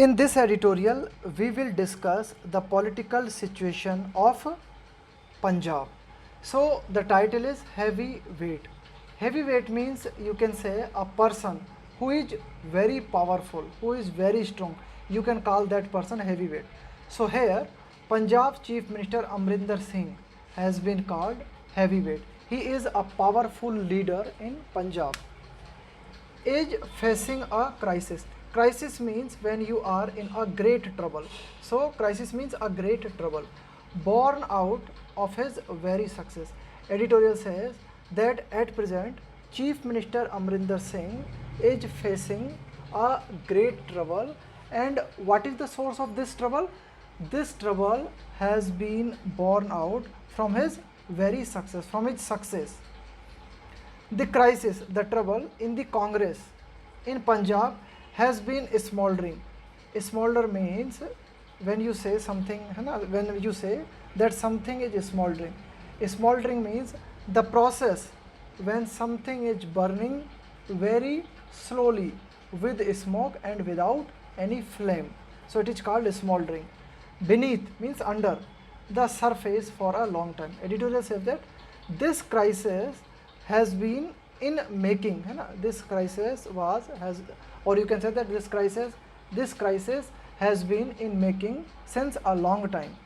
In this editorial, we will discuss the political situation of Punjab. So the title is heavyweight. Heavyweight means you can say a person who is very powerful, who is very strong. You can call that person heavyweight. So here Punjab Chief Minister Amrinder Singh has been called heavyweight. He is a powerful leader in Punjab. Is facing a crisis. Crisis means when you are in a great trouble. So crisis means a great trouble. Born out of his very success. Editorial says that at present Chief Minister Amrinder Singh is facing a great trouble. And what is the source of this trouble? This trouble has been born out from his very success, from his success. The crisis, the trouble in the Congress in Punjab has been smoldering. Smolder means when you say something, when you say that something is smoldering. Smoldering means the process when something is burning very slowly with smoke and without any flame. So it is called smoldering. Beneath means under the surface for a long time. Editorial says that this crisis has been in making. This crisis or you can say that this crisis has been in making since a long time.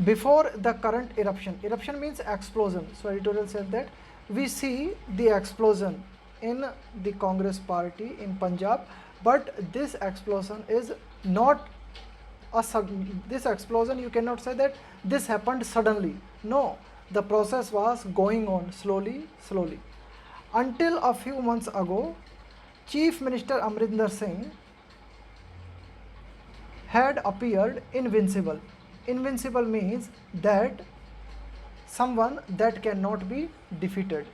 Before the current eruption means explosion. So editorial says that we see the explosion in the Congress party in Punjab, but this explosion is not a sudden. This explosion, you cannot say that this happened suddenly. No, the process was going on slowly. Until a few months ago, Chief Minister Amrinder Singh had appeared invincible. Invincible means that someone that cannot be defeated.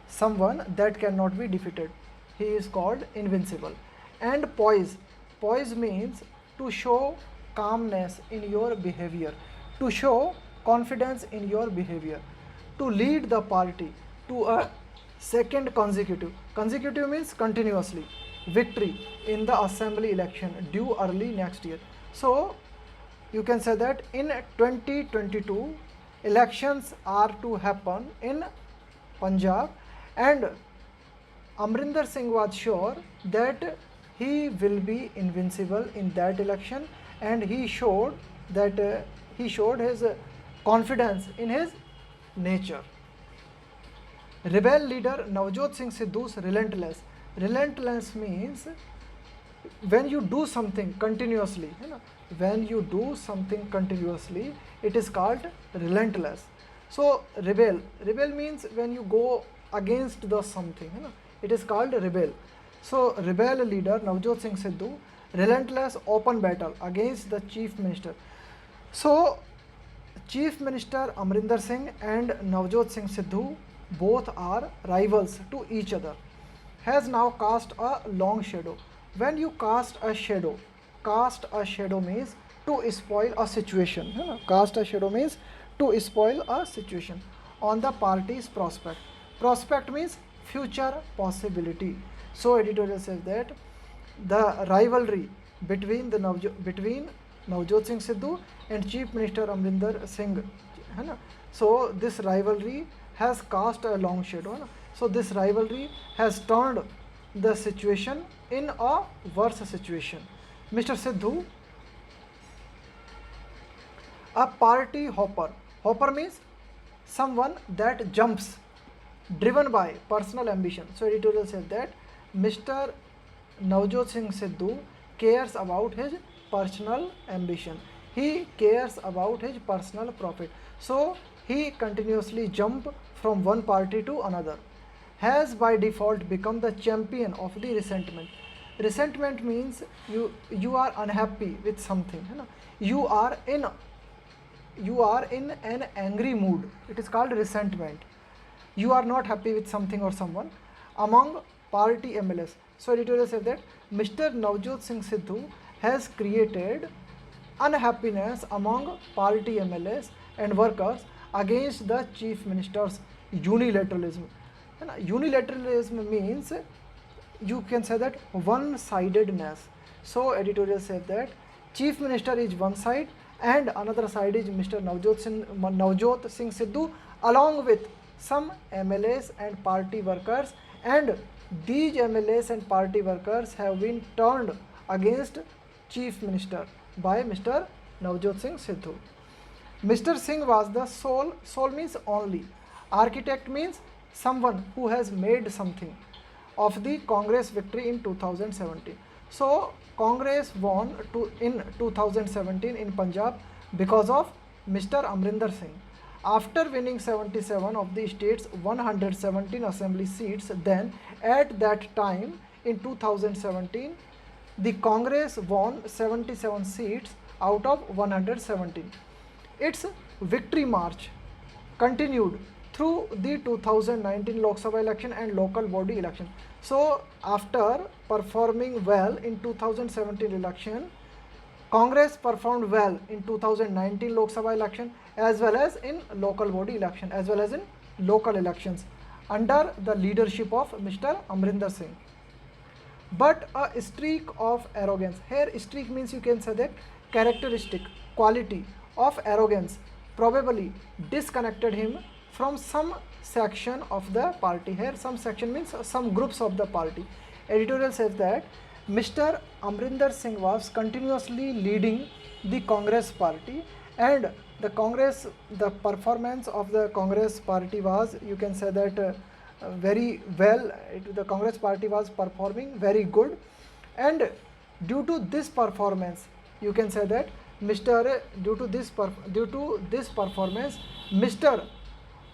Someone that cannot be defeated. He is called invincible. And poise. Poise means to show calmness in your behavior, to show confidence in your behavior, to lead the party to a second consecutive means continuously victory in the assembly election due early next year. So you can say that in 2022 elections are to happen in Punjab, and Amrinder Singh was sure that he will be invincible in that election, and he showed his confidence in his nature. Rebel leader Navjot Singh Sidhu's relentless. Relentless means when you do something continuously. When you do something continuously, it is called relentless. So rebel means when you go against the something. It is called rebel. So rebel leader Navjot Singh Sidhu, relentless open battle against the Chief Minister. So Chief Minister Amrinder Singh and Navjot Singh Sidhu both are rivals to each other, has now cast a long shadow. When you cast a shadow means to spoil a situation. Cast a shadow means to spoil a situation on the party's prospect. Prospect means future possibility. So editorial says that the rivalry between Navjot Singh Sidhu and Chief Minister Amrinder Singh. So this rivalry has cast a long shadow. So this rivalry has turned the situation in a worse situation. Mr. Sidhu, a party hopper. Hopper means someone that jumps, driven by personal ambition. So editorial says that Mr. Navjot Singh Sidhu cares about his personal ambition. He cares about his personal profit. So he continuously jump from one party to another. Has by default become the champion of the resentment. Resentment means you are unhappy with something. You are in an angry mood. It is called resentment. You are not happy with something or someone among party MLAs. So editorial says that Mr. Navjot Singh Sidhu has created unhappiness among party MLAs and workers against the Chief Minister's unilateralism. Unilateralism means you can say that one-sidedness. So editorial says that Chief Minister is one side and another side is Mr. Navjot Singh Sidhu along with some MLAs and party workers, and these MLAs and party workers have been turned against Chief Minister by Mr. Navjot Singh Sidhu. Mr. Singh was the sole means only, architect means someone who has made something of the Congress victory in 2017. So Congress won in 2017 in Punjab because of Mr. Amrinder Singh. After winning 77 of the state's 117 assembly seats, then at that time in 2017, the Congress won 77 seats out of 117. Its victory march continued through the 2019 Lok Sabha election and local body election. So after performing well in 2017 election, Congress performed well in 2019 Lok Sabha election as well as in local body election as well as in local elections under the leadership of Mr. Amrinder Singh. But a streak of arrogance, here streak means you can say that characteristic, quality of arrogance probably disconnected him from some section of the party. Here some section means some groups of the party. Editorial says that Mr. Amrinder Singh was continuously leading the Congress party, and the performance of the Congress party was, you can say that very well. The Congress party was performing very good, and due to this performance, you can say that due to this performance, Mr.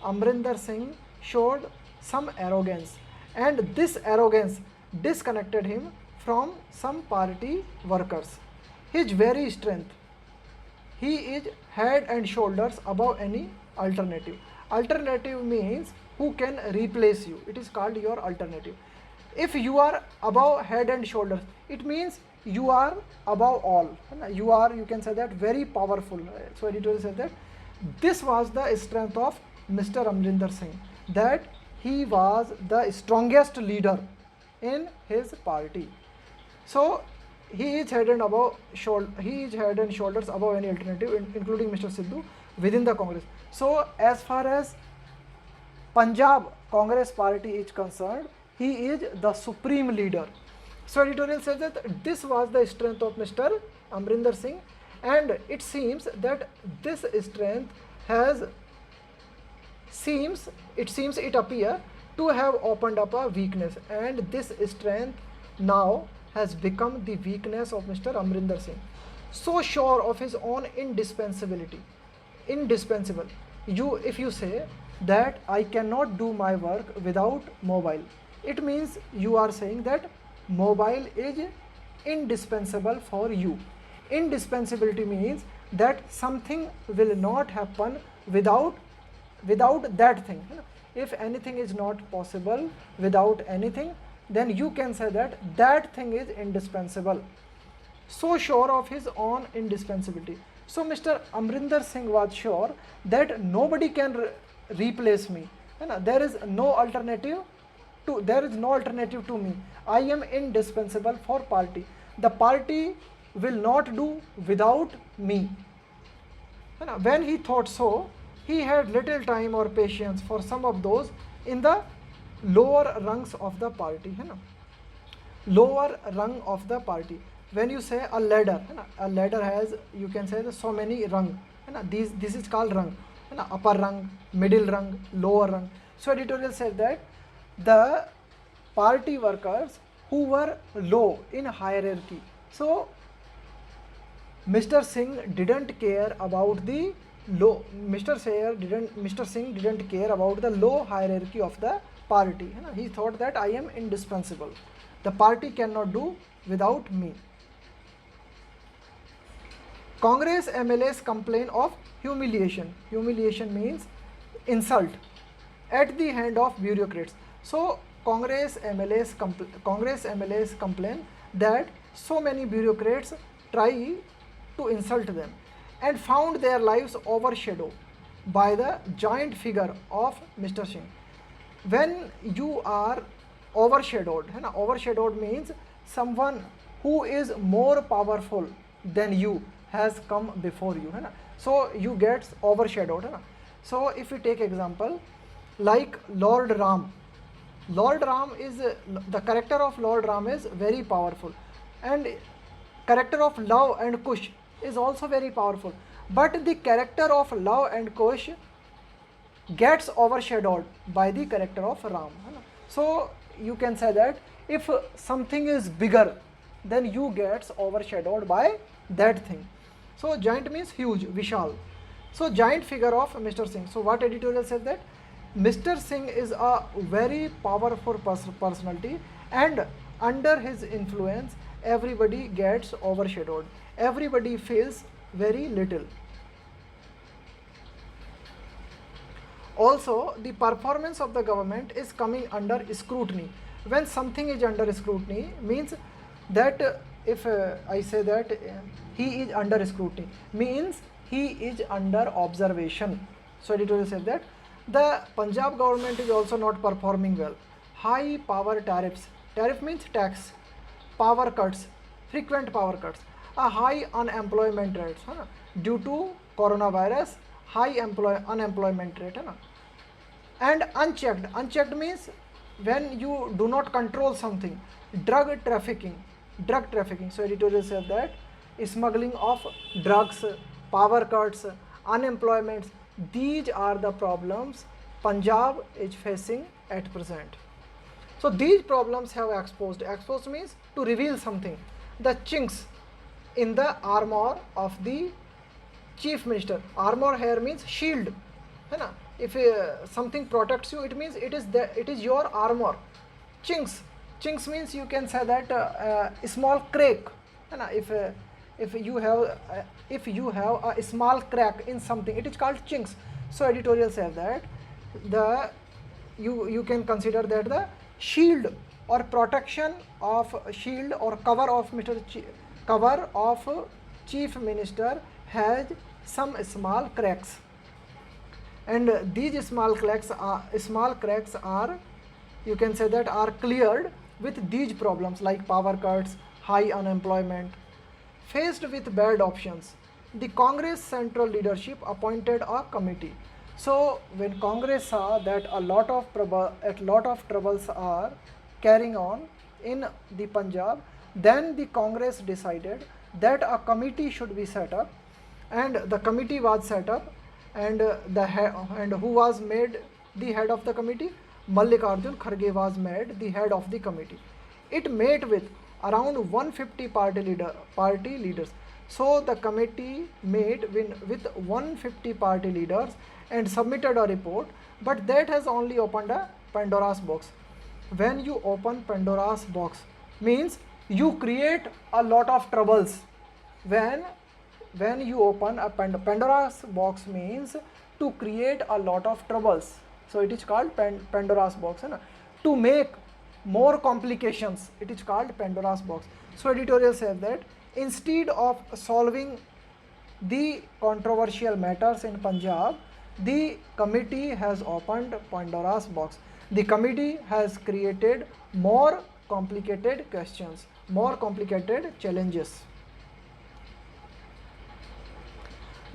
Amrinder Singh showed some arrogance, and this arrogance disconnected him from some party workers. His very strength, he is head and shoulders above any alternative. Alternative means who can replace you. It is called your alternative. If you are above head and shoulders, it means you are above all. You can say that very powerful. So editorial said that this was the strength of Mr. Amrinder Singh, that he was the strongest leader in his party. So he is head and shoulders above any alternative, including Mr. Sidhu, within the Congress. So as far as Punjab Congress party is concerned, he is the supreme leader. So editorial says that this was the strength of Mr. Amrinder Singh, and it seems that this strength it appears to have opened up a weakness, and this strength now has become the weakness of Mr. Amrinder Singh. So sure of his own indispensable, if you say that I cannot do my work without mobile, it means you are saying that mobile is indispensable for you. Indispensability means that something will not happen without that thing. If anything is not possible without anything, then you can say that that thing is indispensable. So sure of his own indispensability. So Mr. Amrinder Singh was sure that nobody can replace me. There is no alternative to me. I am indispensable for party. The party will not do without me. When he thought so, he had little time or patience for some of those in the lower rungs of the party. Lower rung of the party. When you say a ladder has, you can say, so many rung. This is called rung. Upper rung, middle rung, lower rung. So editorial said that the party workers who were low in hierarchy. So Mr. Singh didn't care about the low. Mr. Singh didn't care about the low hierarchy of the party. He thought that I am indispensable. The party cannot do without me. Congress MLAs complain of humiliation. Humiliation means insult at the hand of bureaucrats. So Congress MLAs complain that so many bureaucrats try to insult them and found their lives overshadowed by the giant figure of Mr. Singh. When you are overshadowed means someone who is more powerful than you has come before you, है ना. So you gets overshadowed, है ना. So if we take example like Lord Ram. Lord Ram is the character of Lord Ram is very powerful, and character of Love and Kush is also very powerful, but the character of Love and Kush gets overshadowed by the character of Ram, है ना. So you can say that if something is bigger, then you gets overshadowed by that thing. So giant means huge, Vishal. So giant figure of Mr. Singh. So what editorial says that Mr. Singh is a very powerful personality, and under his influence everybody gets overshadowed, everybody feels very little. Also, the performance of the government is coming under scrutiny. When something is under scrutiny means that if I say that he is under scrutiny means he is under observation. So editorial says that the Punjab government is also not performing well. High power tariffs. Tariff means tax. Power cuts. Frequent power cuts. A high unemployment rates, है ना, due to coronavirus. High unemployment rate, है ना. And unchecked means when you do not control something. Drug trafficking. So editorial says that smuggling of drugs, power cuts, unemployment, these are the problems Punjab is facing at present. So these problems have exposed means to reveal something, the chinks in the armor of the chief minister. Armor here means shield, है ना. If something protects you, it means it is your armor. Chinks means you can say that a small crack, है ना. If you have a small crack in something, it is called chinks. So editorial says that you can consider that the shield or protection of shield or cover of chief minister has some small cracks, and these small cracks are you can say that are cleared with these problems like power cuts, high unemployment. Faced with bad options, the Congress central leadership appointed a committee. So when Congress saw that a lot of troubles are carrying on in the Punjab, then the Congress decided that a committee should be set up, and the committee was set up, and who was made the head of the committee? Mallikarjun Kharge was made the head of the committee. It met with around 150 party leaders. So the committee met with 150 party leaders and submitted a report, but that has only opened a Pandora's box. When you open Pandora's box means you create a lot of troubles. When you open a Pandora's box means to create a lot of troubles. So it is called Pandora's box, है ना. To make more complications, it is called Pandora's box. So editorial says that instead of solving the controversial matters in Punjab, the committee has opened Pandora's box. The committee has created more complicated questions, more complicated challenges.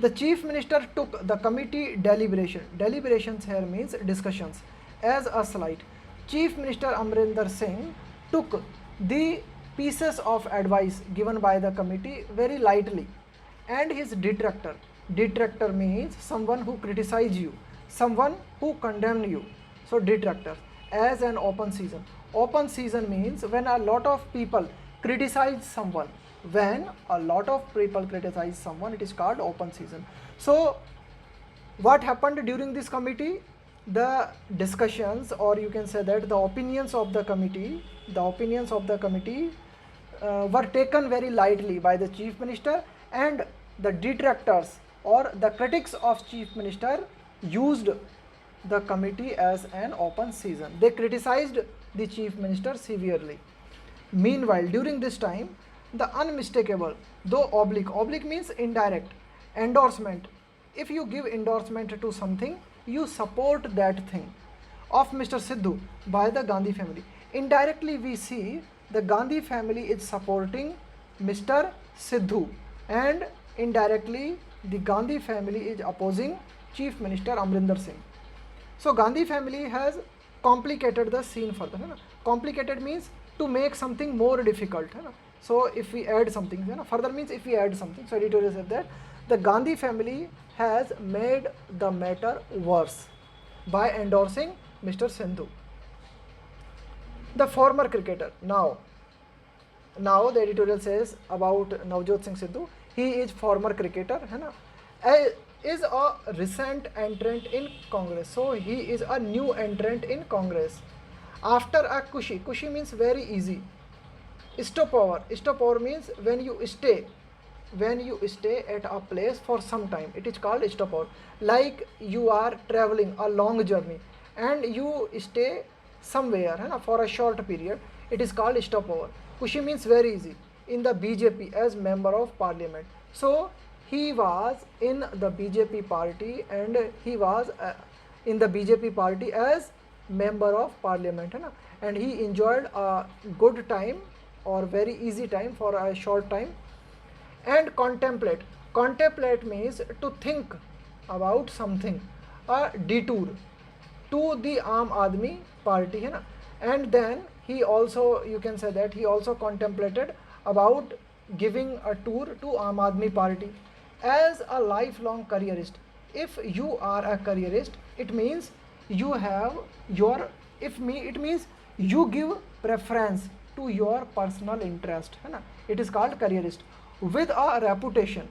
The chief minister took the committee deliberations here means discussions, as a slight. Chief Minister Amrinder Singh took the pieces of advice given by the committee very lightly, and his detractor means someone who criticize you, someone who condemn you. So detractor as an open season means when a lot of people criticize someone. When a lot of people criticize someone, it is called open season. So what happened during this committee? The discussions, or you can say that the opinions of the committee were taken very lightly by the chief minister, and the detractors or the critics of chief minister used the committee as an open season. They criticized the chief minister severely. Meanwhile, during this time, the unmistakable, though oblique means indirect, endorsement. If you give endorsement to something, you support that thing, of Mr. Sidhu by the Gandhi family. Indirectly we see the Gandhi family is supporting Mr. Sidhu, and indirectly the Gandhi family is opposing Chief Minister Amrinder Singh. So Gandhi family has complicated the scene further, है ना. Complicated means to make something more difficult, है ना. So if we add something, है ना, further means if we add something. So editorial said that the Gandhi family has made the matter worse by endorsing Mr. Sindhu. The former cricketer, now the editorial says about Navjot Singh Sidhu, he is former cricketer, है ना, is a recent entrant in Congress. So he is a new entrant in Congress. After a Kushi means very easy. Stopover means when you stay at a place for some time, it is called stopover. Like you are traveling a long journey and you stay somewhere, है ना, for a short period, it is called stopover. Kushi means very easy. In the BJP as member of parliament. So he was in the BJP party, and he was in the BJP party as member of parliament, है ना, and he enjoyed a good time or very easy time for a short time. And contemplate means to think about something, a detour to the Aam Aadmi party, है ना. And then he also, you can say that he also contemplated about giving a tour to Aam Aadmi party. As a lifelong careerist, if you are a careerist, it means you have it means you give preference to your personal interest, है ना. It is called careerist. With a reputation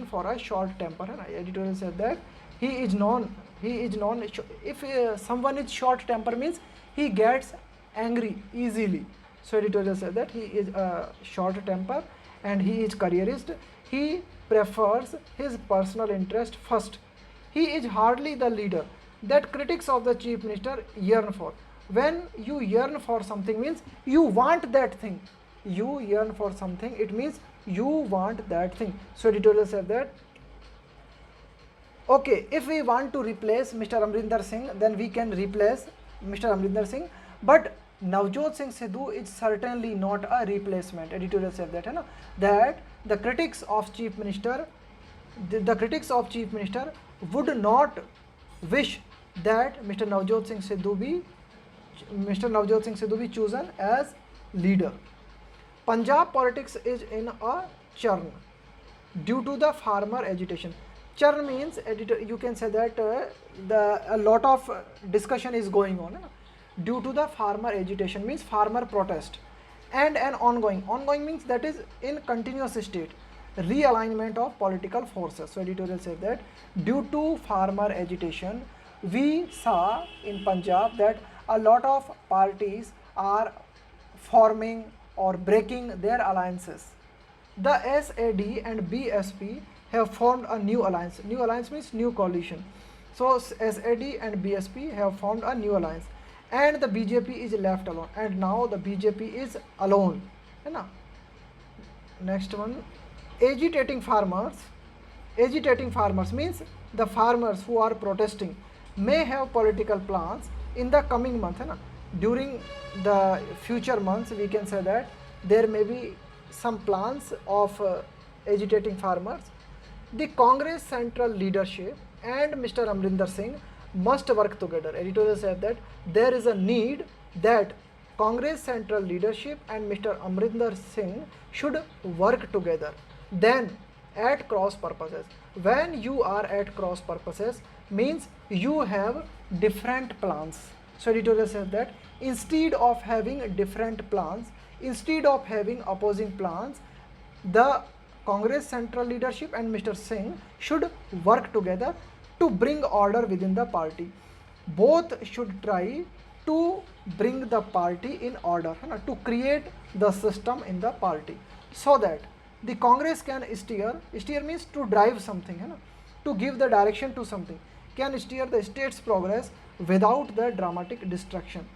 for a short temper, है ना. Editorial said that he is known if someone is short temper means he gets angry easily. So editorial said that he is a short temper and he is careerist. He prefers his personal interest first. He is hardly the leader that critics of the chief minister yearn for. When you yearn for something means you want that thing. You yearn for something, it means you want that thing. So editorial said that okay, if we want to replace Mr. Amrinder Singh, then we can replace Mr. Amrinder Singh, but Navjot Singh Sidhu is certainly not a replacement. Editorial said that, है ना, that the critics of chief minister would not wish that Mr. Navjot Singh Sidhu be chosen as leader. Punjab politics is in a churn due to the farmer agitation. Churn means, editor, you can say that a lot of discussion is going on, due to the farmer agitation means farmer protest, and an ongoing means that is in continuous state realignment of political forces. So editorial says that due to farmer agitation, we saw in Punjab that a lot of parties are forming or breaking their alliances. The SAD and BSP have formed a new alliance. New alliance means new coalition. So SAD and BSP have formed a new alliance, and the BJP is left alone, and now the BJP is alone, है ना. Next one, agitating farmers means the farmers who are protesting may have political plans in the coming month, है ना. During the future months, we can say that there may be some plans of agitating farmers. The Congress central leadership and Mr. Amrinder Singh must work together. Editorial said that there is a need that Congress central leadership and Mr. Amrinder Singh should work together. Then at cross purposes. When you are at cross purposes means you have different plans. So editorial says that instead of having different plans, instead of having opposing plans, the Congress central leadership and Mr. Singh should work together to bring order within the party. Both should try to bring the party in order, to create the system in the party, so that the Congress can steer means to drive something, to give the direction to something, can steer the state's progress without the dramatic destruction.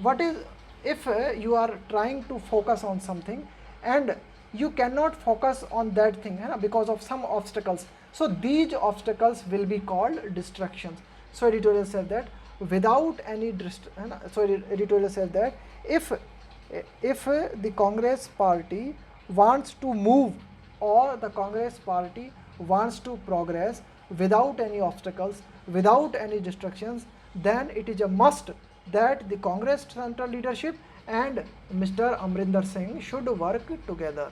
What is if you are trying to focus on something and you cannot focus on that thing because of some obstacles, so these obstacles will be called distractions. So editorial said that without any so editorial said that if if the Congress party wants to move, or the Congress party wants to progress without any obstacles, without any distractions, then it is a must that the Congress central leadership and Mr. Amrinder Singh should work together.